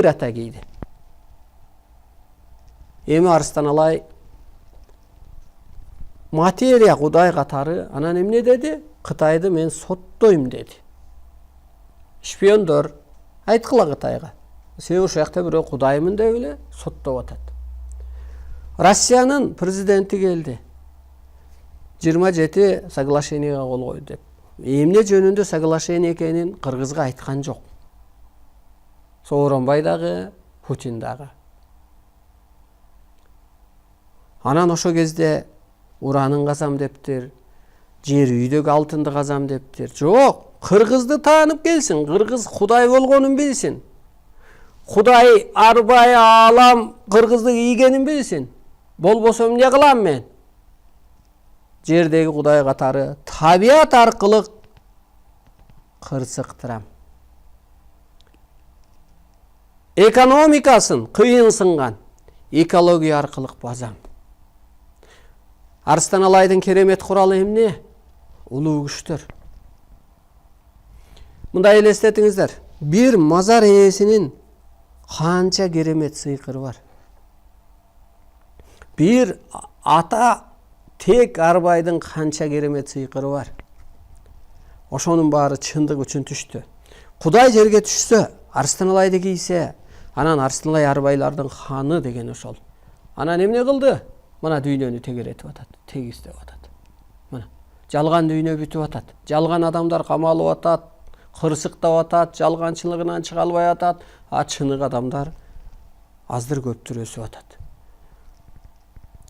ата кейди. Эми Арыстан Алай материя Кудай катары анан эмне деди? Кытайды мен соттойм деди. Шпиондор айткыла Кытайга. Себеби ошол жакта бирөө Кудаймын деп эле соттоп атат. Россиянын президенти келди. 27 соглашениеге кол койду деп. Эмне жөнүндө соглашение экенин Кыргызга айткан жок. Сооронбай дагы, Путин дагы. Анан ошо кезде уранын казам дептир, жер үйдөгү алтынды казам дептир. Жок, Кыргызды таанып келсин, Кыргыз Кудай болгонун билсин. Кудай арбай алам Кыргызды ийгенин билсин. Болбосо эмне кылам мен? Жердеги Кудай катары табият аркылуу кырсыктырам. Экономикасын кыйын сынган экология аркылуу базам. Арыстан Алайдын керемет куралы эмне? Улуу күчтөр. Мындай элестетиңиздер. Бир мазар ээсинин канча керемет сыйкыры бар. Бир ата тек арбайдын канча керемет сыйкыры бар. Ошонун баары чындык үчүн түштү. Кудай жерге түшсө, Арыстан Алайды кийсе, анан Арыстан Алай арбайлардын ханы деген ошол. Анан эмне кылды? Мына дүйнөнү тегеретип атат, тегиздеп атат. Мына жалган дүйнө бүтүп атат. Жалган адамдар камалып атат, кырсыктап атат, жалганчылыгынан чыга албай атат, а чынык адамдар аздыр көптүр өсүп атат.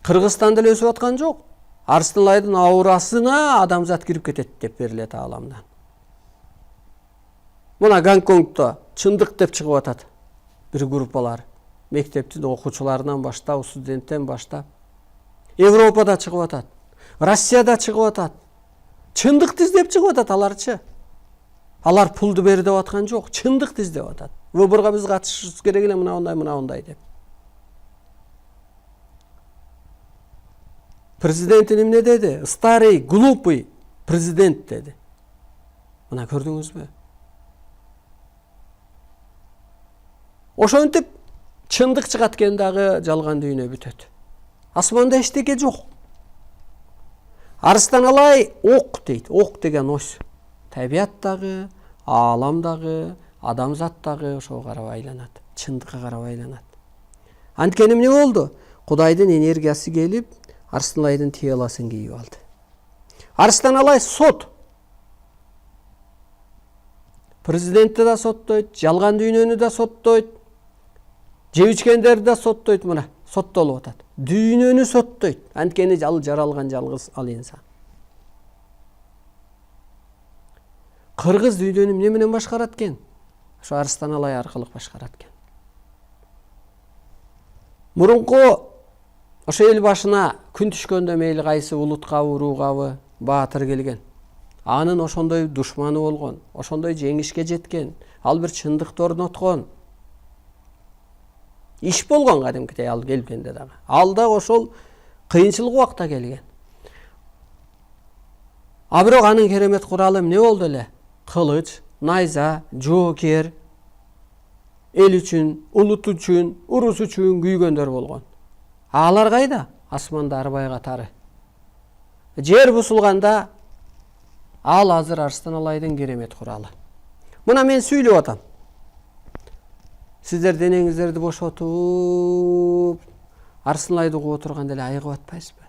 Кыргызстанда эле өсүп аткан жок. Арыстан Алайдын аурасына адамзат кирип кетет деп берилет ааламдан. Мына Гонконгдо чындык деп чыгып атат бир группалар. Мектептин окуучуларынан баштап, студенттен баштап. Европада чыгып атат. Россияда чыгып атат. Чындыкты издеп чыгып атат аларчы. Алар пулду бер деп аткан жок, чындыкты издеп атат. Выборго биз катышышыбыз керек эле мындай деп. Президент эмне деди? Старый, глупый президент деди. Мына көрдүңүзбү? Ошентип чындык чыгат экен дагы жалган дүйнө бүтөт. Асманда эчтеке жок. Арыстан Алай ок дейт. Ок деген ос. Табият дагы, аалам дагы, адамзат дагы ошого карап айланат. Чындыкка карап айланат. Анткени эмне болду? Кудайдын энергиясы келип, Арыстан Алайдын телосын кийип алды. Арыстан Алай сот. Президентти да соттойт, жалган дүйнөнү да соттойт, жеп ичкендерди да соттойт, мына соттолуп атат. Дүйнөнү соттойт. Анткени ал жаралган жалгыз ал инсан. Кыргыз дүйнөнү эмне менен башкарат экен? Ошо Арыстан Алай аркылуу башкарат экен. Мурунку ошо эл башына күн түшкөндө мейли кайсы улуткабы, уругабы баатыр келген. Анын ошондой душманы болгон, ошондой жеңишке жеткен, ал бир чындыкты орноткон. Иш болгон кадимкидей ал келгенде дагы. Ал да ошол кыйынчылык убакта келген. А бирок анын керемет куралы эмне болду эле? Кылыч, найза, жоокер, эл үчүн, улут үчүн, урус үчүн күйгөндөр болгон. Алар кайда? Асманда арбай катары. Жер бусулганда ал азыр Арыстан Алайдын керемет куралы. Мына мен сүйлөп атам. Сиздер денеңиздерди бошотуп, Арыстан Алайды угуп отурганда эле айыгып атпайсызбы?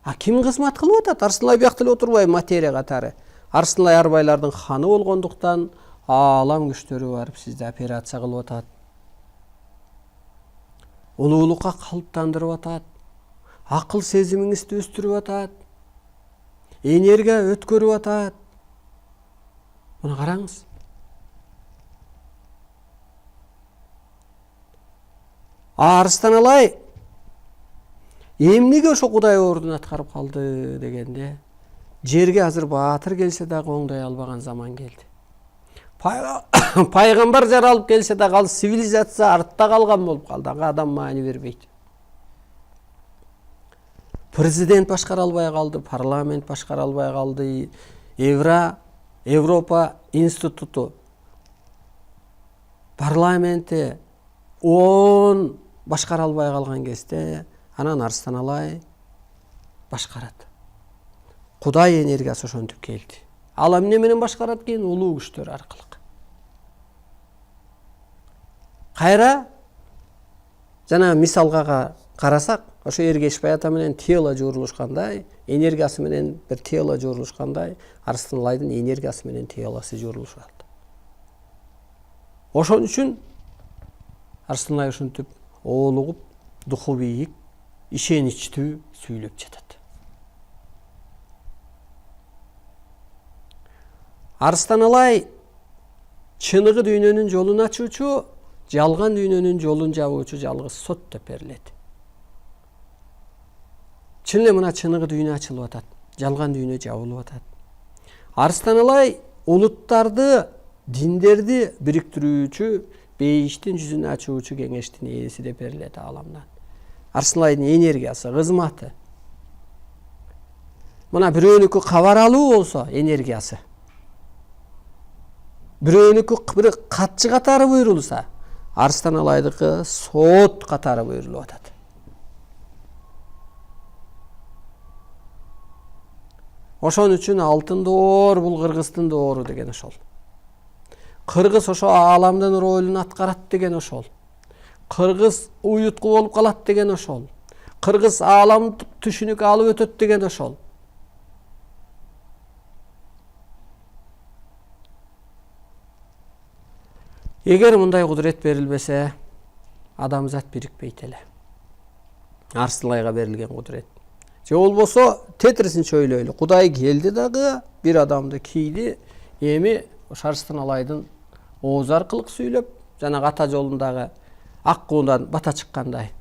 А ким кызмат кылып атат? Арыстан Алай биякта эле отурбайбы материя катары? Арыстан Алай арбайлардын ханы болгондуктан аалам күчтөрү барып сизди операция кылып атат. Улуулукка калыптандырып атат. Акыл сезимиңизди өстүрүп атат. Энергия өткөрүп атат. Муну караңыз. Арыстан Алай эмнеге ошо Кудай ордун аткарып калды дегенде, жерге азыр баатыр келсе дагы оңдой албаган заман келди. Пайгамбар жаралып келсе дагы ал цивилизация артта калган болуп калды. Адам маани бербейт. Президент башкара албай калды, парламент башкара албай калды. Европа институту, парламенти 10 башкара албай калган кезде анан Арыстан Алай башкарат. Кудай энергиясы ошентип келди. Ал эмне менен башкарат экен? Улуу күчтөр аркылуу. Кайра жана мисалга карасак, ошо Эргешбай ата менен тело журулушкандай, энергиясы менен бир тело журулушкандай, Арыстан Алайдын энергиясы менен телосу журулушуп алды. Ошон үчүн Арыстан Алай ушинтип оолугуп, духу бийик, ишеничтүү сүйлөп жатат. Арыстан Алай чыныгы дүйнөнүн жолун ачуучу, жалган дүйнөнүн жолун жабуучу жалгыз сот деп берилет. Чын эле мына чыныгы дүйнө ачылып атат, жалган дүйнө жабылып атат. Арыстан Алай улуттарды, диндерди бириктирүүчү, бейиштин жүзүн ачуучу кеңештин ээси деп берилет ааламдан. Арыстан Алайдын энергиясы, кызматы. Мына бирөөнүкү кабар алуу болсо энергиясы. Бирөөнүкү бир катчы катары буйрулса, Арыстан Алайдыкы сот катары буйрулуп атат. Ошон үчүн алтын доор бул Кыргыздын доору деген ошол. Кыргыз ошо ааламдын ролун аткарат деген ошол. Кыргыз уютку болуп калат деген ошол. Кыргыз ааламдык түшүнүк алып өтөт деген ошол. Эгер мындай кудурет берилбесе, адамзат бирикпейт эле. Арыстан Алайга берилген кудурет. Же болбосо тетрисинче ойлойлу. Кудай келди дагы бир адамды кийди, эми Арыстан Алайдын ооз аркылуу сүйлөп, жана ата жолундагы ак куудан бата чыккандай.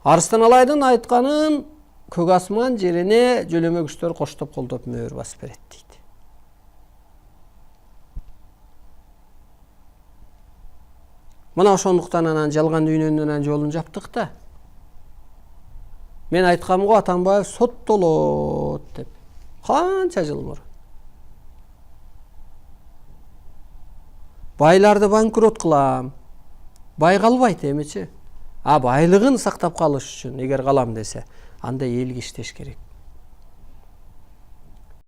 Арыстан Алайдын айтканын көк асман жерине жөлөмө күчтөр коштоп колдоп мөөр басып берет дейт. Мына ошондуктан анан жалган дүйнөнүн жолун жаптык да. Мен айткам го Атамбаев соттолот деп. Канча жыл мурун. Байларды банкрот кылам. Бай калбайт эмичи. А байлыгын сактап калыш үчүн эгер калам десе, анда элге иштеш керек.